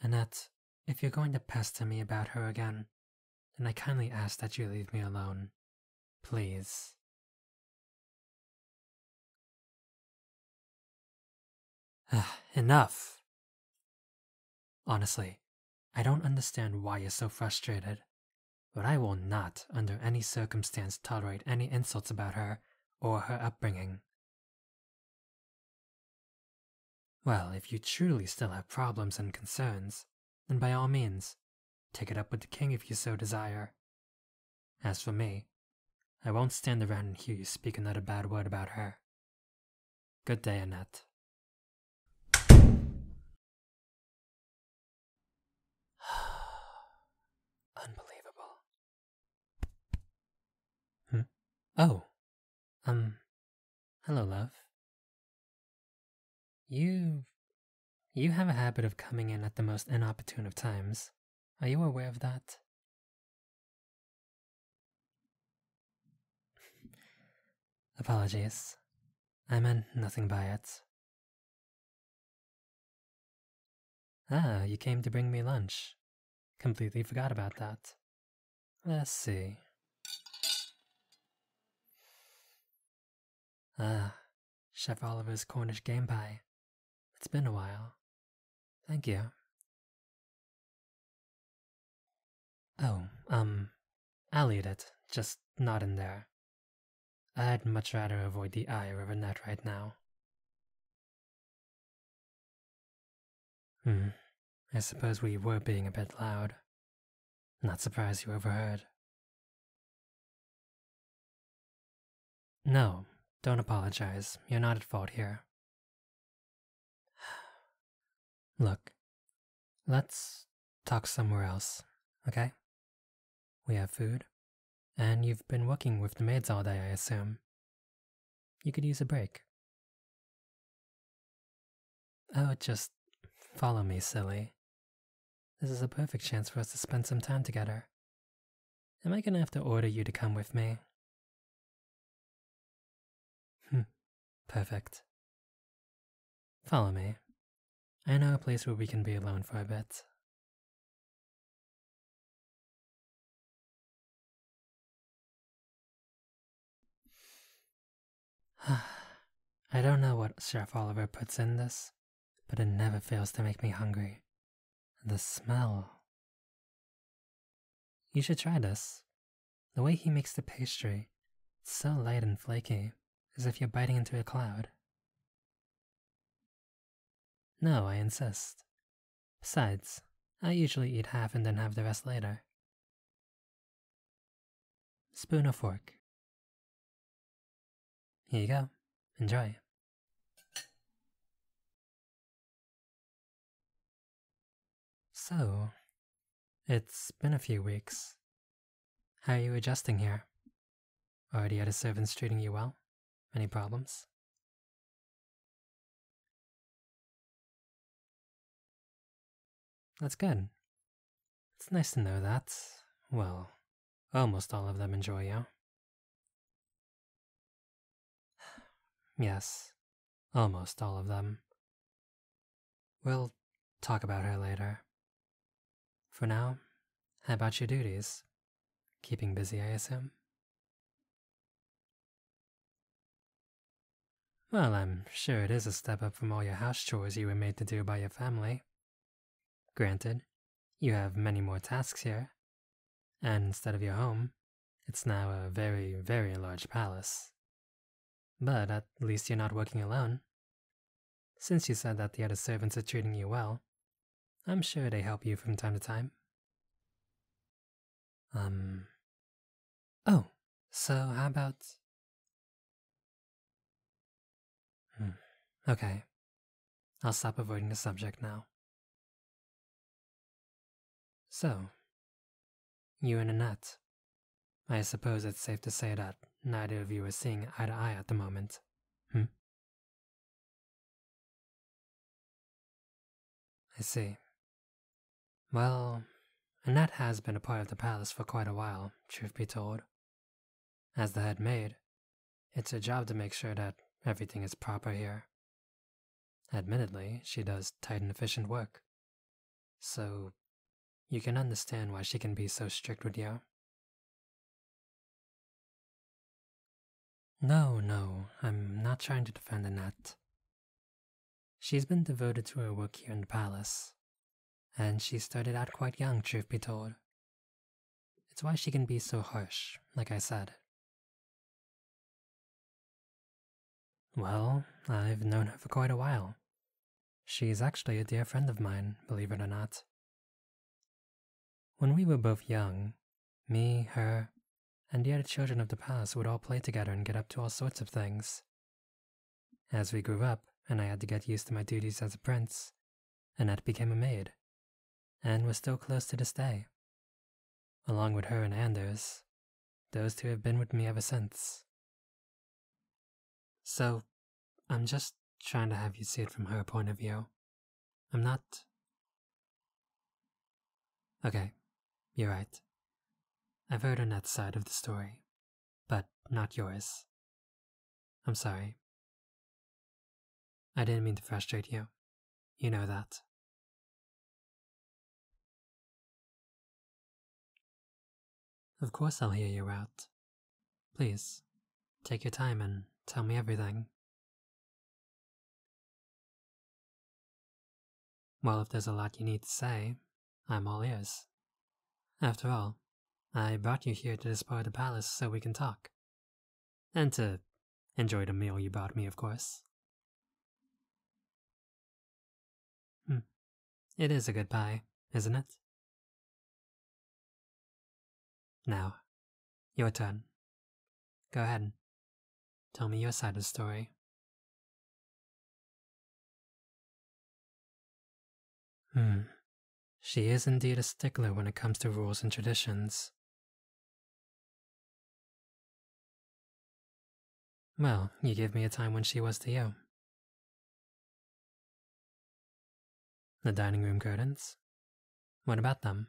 Annette, if you're going to pester me about her again, then I kindly ask that you leave me alone. Please. Enough! Honestly, I don't understand why you're so frustrated, but I will not, under any circumstance, tolerate any insults about her or her upbringing. Well, if you truly still have problems and concerns, then by all means, take it up with the king if you so desire. As for me, I won't stand around and hear you speak another bad word about her. Good day, Annette. Unbelievable. Oh, hello, love. You have a habit of coming in at the most inopportune of times. Are you aware of that? Apologies. I meant nothing by it. Ah, you came to bring me lunch. Completely forgot about that. Let's see. Ah, Chef Oliver's Cornish game pie. It's been a while. Thank you. Oh, I'll eat it, just not in there. I'd much rather avoid the ire of Annette right now. I suppose we were being a bit loud. Not surprised you overheard. No, don't apologize. You're not at fault here. Look, let's talk somewhere else, okay? We have food, and you've been working with the maids all day, I assume. You could use a break. Oh, just follow me, silly. This is a perfect chance for us to spend some time together. Am I gonna have to order you to come with me? Perfect. Follow me. I know a place where we can be alone for a bit. I don't know what Chef Oliver puts in this, but it never fails to make me hungry. The smell. You should try this. The way he makes the pastry, it's so light and flaky, as if you're biting into a cloud. No, I insist. Besides, I usually eat half and then have the rest later. Spoon or fork? Here you go. Enjoy. So, it's been a few weeks. How are you adjusting here? Are the other servants treating you well? Any problems? That's good. It's nice to know that, well, almost all of them enjoy you. Yes, almost all of them. We'll talk about her later. For now, how about your duties? Keeping busy, I assume? Well, I'm sure it is a step up from all your house chores you were made to do by your family. Granted, you have many more tasks here, and instead of your home, it's now a very, very large palace. But at least you're not working alone. Since you said that the other servants are treating you well, I'm sure they help you from time to time. Oh, so how about... Okay, I'll stop avoiding the subject now. So, you and Annette. I suppose it's safe to say that neither of you are seeing eye to eye at the moment. I see. Well, Annette has been a part of the palace for quite a while, truth be told. As the head maid, it's her job to make sure that everything is proper here. Admittedly, she does tight and efficient work. so you can understand why she can be so strict with you. No, I'm not trying to defend Annette. She's been devoted to her work here in the palace, and she started out quite young, truth be told. It's why she can be so harsh, like I said. Well, I've known her for quite a while. She's actually a dear friend of mine, believe it or not. When we were both young, me, her, and the other children of the palace would all play together and get up to all sorts of things. As we grew up, and I had to get used to my duties as a prince, Annette became a maid, and we're still close to this day. Along with her and Anders, those two have been with me ever since. So, I'm just trying to have you see it from her point of view. I'm not... Okay, you're right. I've heard Annette's side of the story, but not yours. I'm sorry. I didn't mean to frustrate you. You know that. Of course I'll hear you out. Please, take your time and tell me everything. Well, if there's a lot you need to say, I'm all ears. After all, I brought you here to this part of the palace so we can talk. And to enjoy the meal you brought me, of course. It is a good pie, isn't it? Now, your turn. Go ahead. Tell me your side of the story. She is indeed a stickler when it comes to rules and traditions. Well, you gave me a time when she was to you. The dining room curtains? What about them?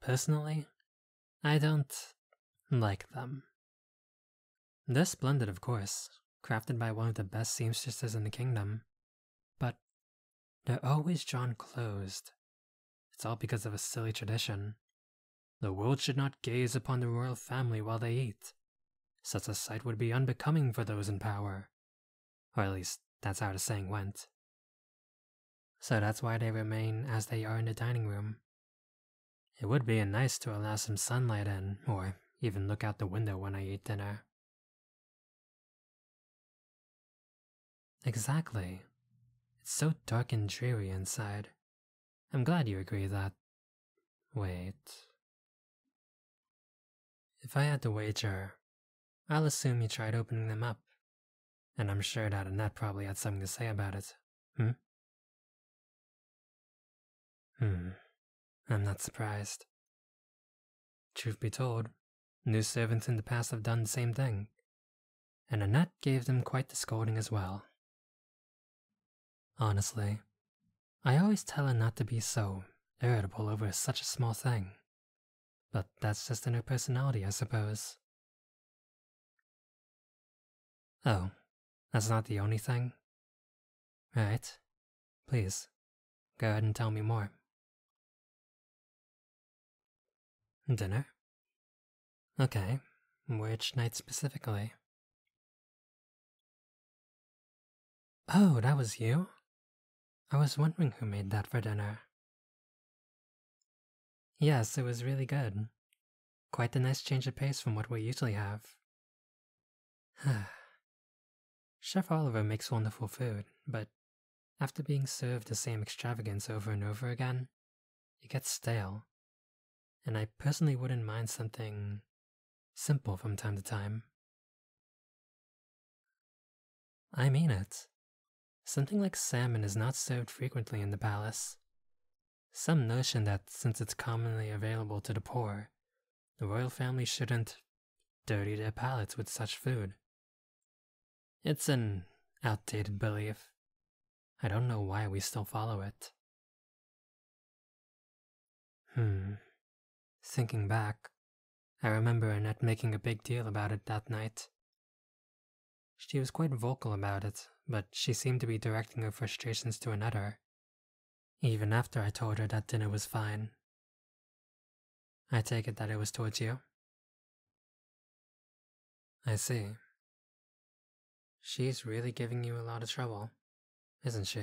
Personally, I don't like them. They're splendid, of course, crafted by one of the best seamstresses in the kingdom, but they're always drawn closed. It's all because of a silly tradition. The world should not gaze upon the royal family while they eat. Such a sight would be unbecoming for those in power. Or at least, that's how the saying went. So that's why they remain as they are in the dining room. It would be nice to allow some sunlight in, or even look out the window when I eat dinner. Exactly. It's so dark and dreary inside. I'm glad you agree that... Wait... If I had to wager, I'll assume you tried opening them up. And I'm sure that Annette probably had something to say about it. I'm not surprised. Truth be told, new servants in the past have done the same thing, and Annette gave them quite the scolding as well. Honestly, I always tell her not to be so irritable over such a small thing, but that's just in her personality, I suppose. Oh, that's not the only thing? Right. Please, go ahead and tell me more. Dinner? Okay, which night specifically? Oh, that was you? I was wondering who made that for dinner. Yes, it was really good. Quite a nice change of pace from what we usually have. Chef Oliver makes wonderful food, but after being served the same extravagance over and over again, it gets stale. And I personally wouldn't mind something simple from time to time. I mean it. Something like salmon is not served frequently in the palace. Some notion that since it's commonly available to the poor, the royal family shouldn't dirty their palates with such food. It's an outdated belief. I don't know why we still follow it. Thinking back, I remember Annette making a big deal about it that night. She was quite vocal about it, but she seemed to be directing her frustrations to another, even after I told her that dinner was fine. I take it that it was towards you? I see. She's really giving you a lot of trouble, isn't she?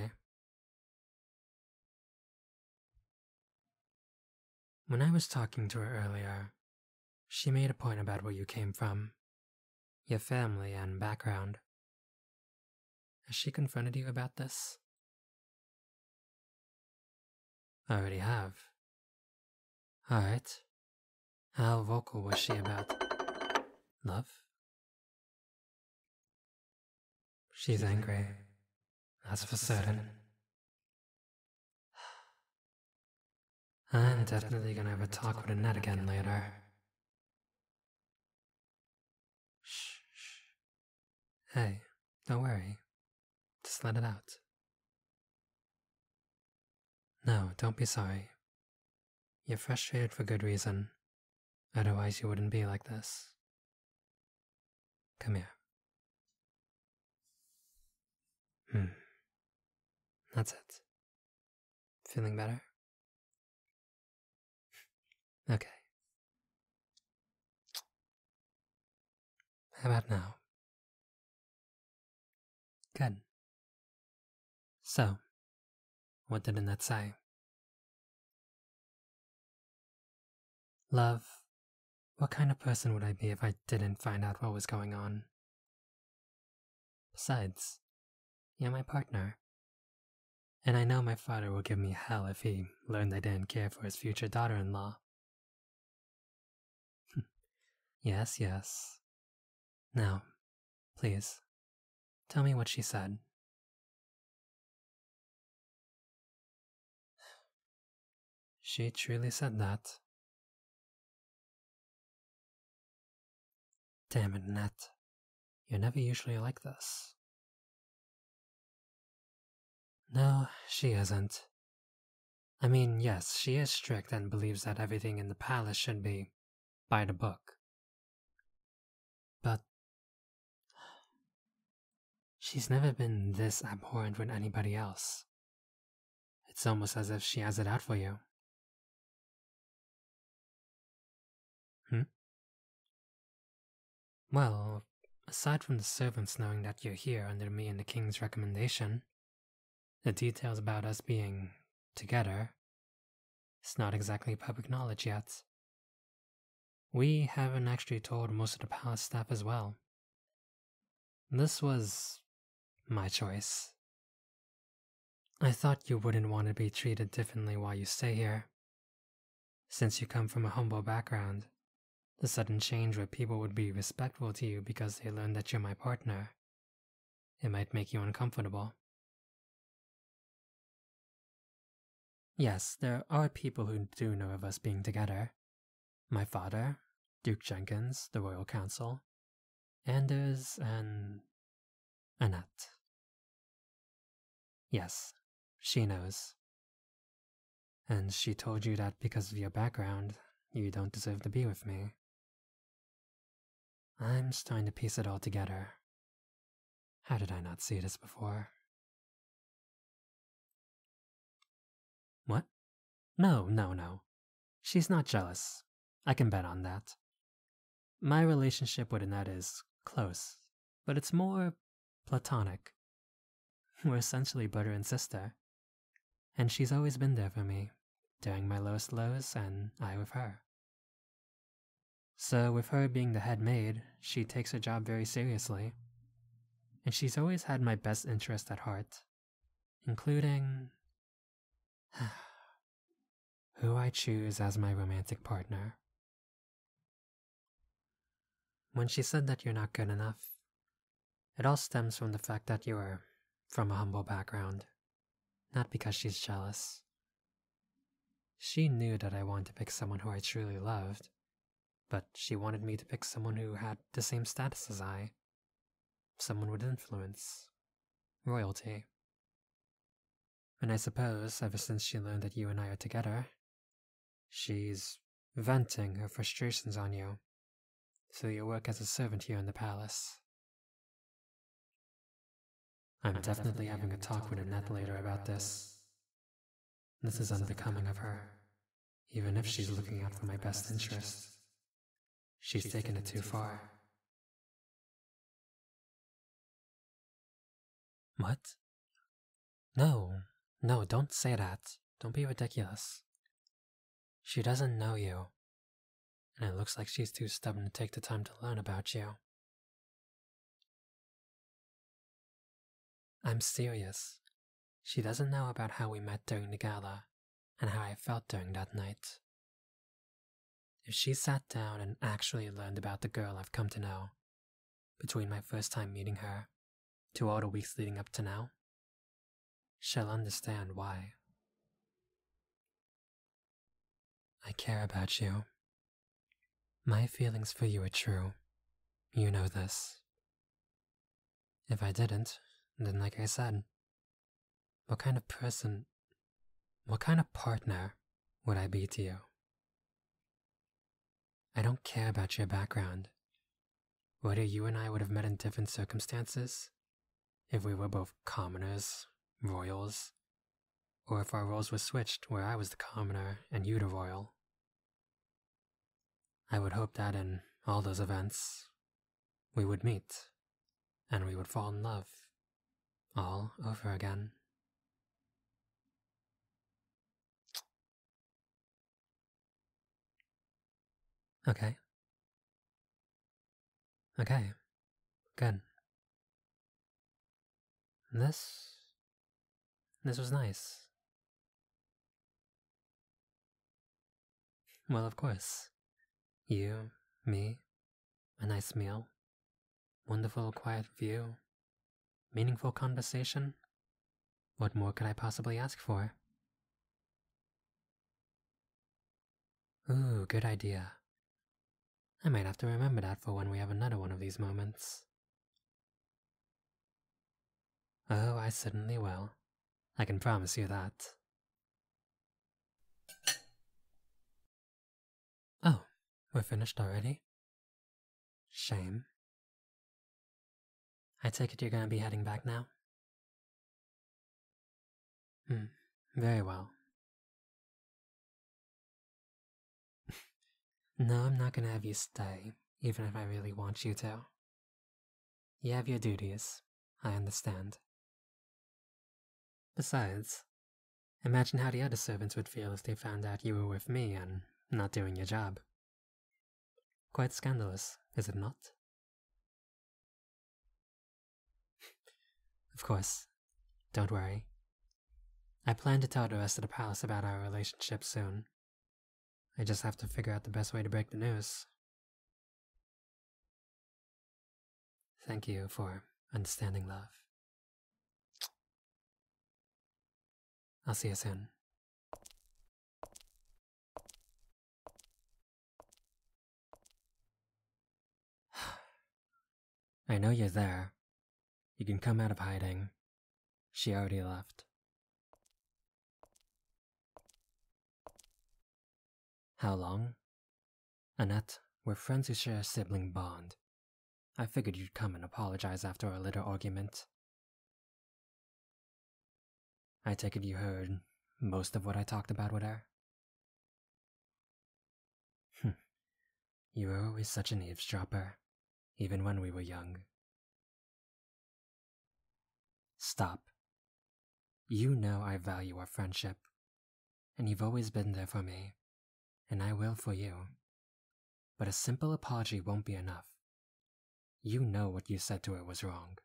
When I was talking to her earlier, she made a point about where you came from, your family and background. Has she confronted you about this? Already have. Alright. How vocal was she about love? She's angry. That's for certain. I'm definitely gonna have a talk with Annette again later. Shh, shh. Hey, don't worry. Just let it out. No, don't be sorry. You're frustrated for good reason. Otherwise you wouldn't be like this. Come here. That's it. Feeling better? Okay. How about now? Good. So, what did Annette say? Love, what kind of person would I be if I didn't find out what was going on? Besides, you're my partner. And I know my father will give me hell if he learned I didn't care for his future daughter-in-law. Yes, yes. Now, please, tell me what she said. She truly said that. Damn it, Annette. You're never usually like this. No, she isn't. I mean, yes, she is strict and believes that everything in the palace should be by the book. But she's never been this abhorrent with anybody else. It's almost as if she has it out for you. Well, aside from the servants knowing that you're here under me and the king's recommendation, the details about us being together, it's not exactly public knowledge yet. We haven't actually told most of the palace staff as well. This was my choice. I thought you wouldn't want to be treated differently while you stay here. Since you come from a humble background, the sudden change where people would be respectful to you because they learn that you're my partner, it might make you uncomfortable. Yes, there are people who do know of us being together. My father, Duke Jenkins, the Royal Council, Anders, and Annette. Yes, she knows. And she told you that because of your background, you don't deserve to be with me. I'm starting to piece it all together. How did I not see this before? What? No. She's not jealous. I can bet on that. My relationship with Annette is close, but it's more platonic. We're essentially brother and sister. And she's always been there for me, during my lowest lows, and I with her. So with her being the head maid, she takes her job very seriously. And she's always had my best interest at heart, including who I choose as my romantic partner. When she said that you're not good enough, it all stems from the fact that you are from a humble background, not because she's jealous. She knew that I wanted to pick someone who I truly loved, but she wanted me to pick someone who had the same status as I, someone with influence, royalty. And I suppose, ever since she learned that you and I are together, she's venting her frustrations on you, so you work as a servant here in the palace. I'm definitely having a talk with Annette later about this. This is unbecoming of her, even if she's looking out for my best interest. She's taken it too far. What? No, don't say that. Don't be ridiculous. She doesn't know you, and it looks like she's too stubborn to take the time to learn about you. I'm serious. She doesn't know about how we met during the gala, and how I felt during that night. If she sat down and actually learned about the girl I've come to know, between my first time meeting her to all the weeks leading up to now, she'll understand why. I care about you. My feelings for you are true. You know this. If I didn't, then like I said, what kind of person, what kind of partner would I be to you? I don't care about your background. Whether you and I would have met in different circumstances, if we were both commoners, royals, or if our roles were switched where I was the commoner and you the royal. I would hope that in all those events, we would meet, and we would fall in love, all over again. Okay. Okay. Good. This was nice. Well, of course. You, me, a nice meal, wonderful quiet view, meaningful conversation. What more could I possibly ask for? Ooh, good idea. I might have to remember that for when we have another one of these moments. Oh, I certainly will. I can promise you that. Oh, we're finished already? Shame. I take it you're gonna be heading back now? Very well. No, I'm not gonna have you stay, even if I really want you to. You have your duties. I understand. Besides, imagine how the other servants would feel if they found out you were with me and not doing your job. Quite scandalous, is it not? Of course. Don't worry. I plan to tell the rest of the palace about our relationship soon. I just have to figure out the best way to break the news. Thank you for understanding, love. I'll see you soon. I know you're there. You can come out of hiding. She already left. How long? Annette, we're friends who share a sibling bond. I figured you'd come and apologize after our little argument. I take it you heard most of what I talked about with her? You were always such an eavesdropper, even when we were young. Stop. You know I value our friendship, and you've always been there for me, and I will for you. But a simple apology won't be enough. You know what you said to her was wrong.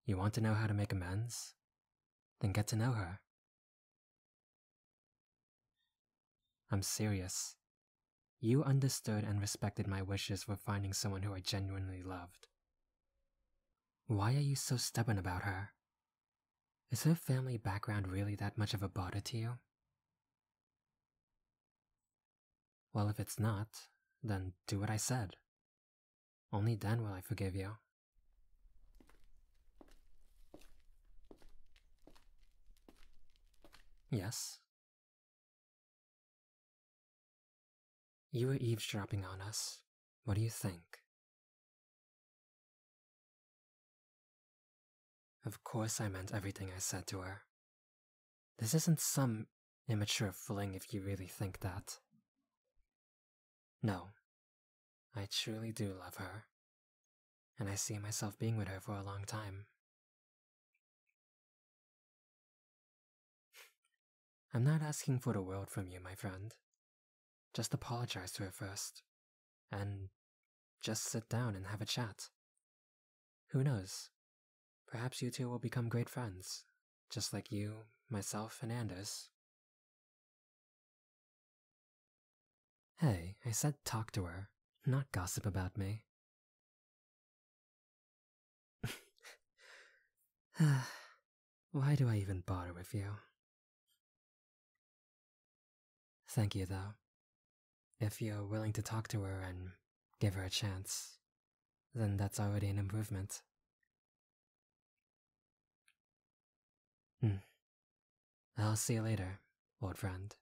You want to know how to make amends? Then get to know her. I'm serious. You understood and respected my wishes for finding someone who I genuinely loved. Why are you so stubborn about her? Is her family background really that much of a bother to you? Well, if it's not, then do what I said. Only then will I forgive you. Yes? You were eavesdropping on us. What do you think? Of course I meant everything I said to her. This isn't some immature fling if you really think that. No, I truly do love her, and I see myself being with her for a long time. I'm not asking for the world from you, my friend. Just apologize to her first, and just sit down and have a chat. Who knows? Perhaps you two will become great friends, just like you, myself, and Anders. Hey, I said talk to her, not gossip about me. Why do I even bother with you? Thank you, though. If you're willing to talk to her and give her a chance, then that's already an improvement. I'll see you later, old friend.